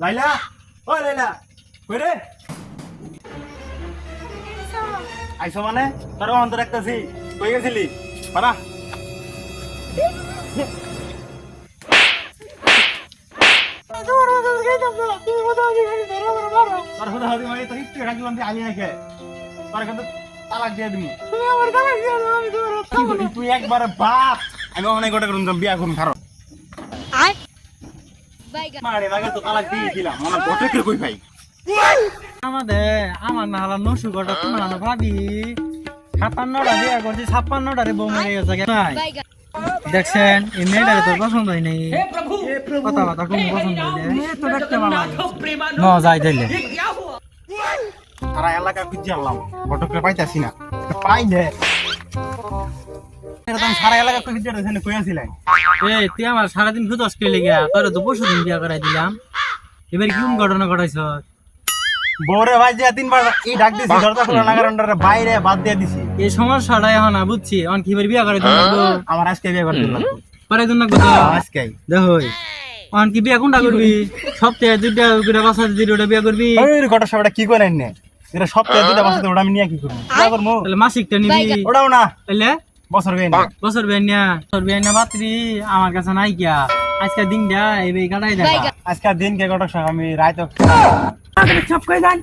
লাইলা, ও লাইলা, কই রে? আইসো মানে তোর অন্তর রাখতেছি, কই গেছিলি? পারা তোর হুদা হুদি মানে তো একটু রাখলাম যে আলি নাকি তোর কিন্তু তালাক দিয়ে দিমু তুই একবার বাপ আমি অনেক গোটা করুন বিয়া করুন খারো মারে লাগে তো তালাক দিয়ে দিলাম আমার গোটে কই ভাই আমার না হলাম নসু ঘটা তোমার না ভাবি 57টা বিয়া করছি 56টা রে বউ মেরে গেছে নাই দেখছেন এই মেয়েটারে তোর পছন্দ হয় নাই কথা কথা কোন পছন্দ হইলে তো দেখতে ভালো ন যাই দিলে সারা এলাকা খুঁজে আনলাম ঘটককে পাইতাছি না পাই নে এরকম সারা এলাকা খুঁজে রেছেন কই আছিলেন এই তুই আমার সারাদিন খুঁজস কে লেগে তোর তো পরশুদিন বিয়া করাই দিলাম এবার কি ঘটনা ঘটাইছ বউরে ভাই যে তিনবার এই ডাক দিছি দরজা খোলা না কারণ বাইরে বাদ দিয়ে দিছি এই সমস্যাটা এখন না বুঝছি এখন কি বিয়া করে দিন আমার আজকে বিয়ে করতে লাগবে পরে দিন না আজকে দেখো এখন কি বিয়া কোনটা করবি সপ্তাহে 2টা করে বাসা দিদি ওটা বিয়া করবি ওই ঘটক সবটা কি করেন নে এরা সপ্তাহে 2টা বাসাতে ওটা আমি নিয়ে কি করব বিয়া করব তাহলে মাসিকটা নিবি ওটাও না তাহলে বছর গেন বছর বিয়ান্না বাতরি আমার কাছে নাই কিয়া আজকে দিনটা এই কাটাই দেখা আজকে দিন কে ঘটক আমি রাইতো সব কই যান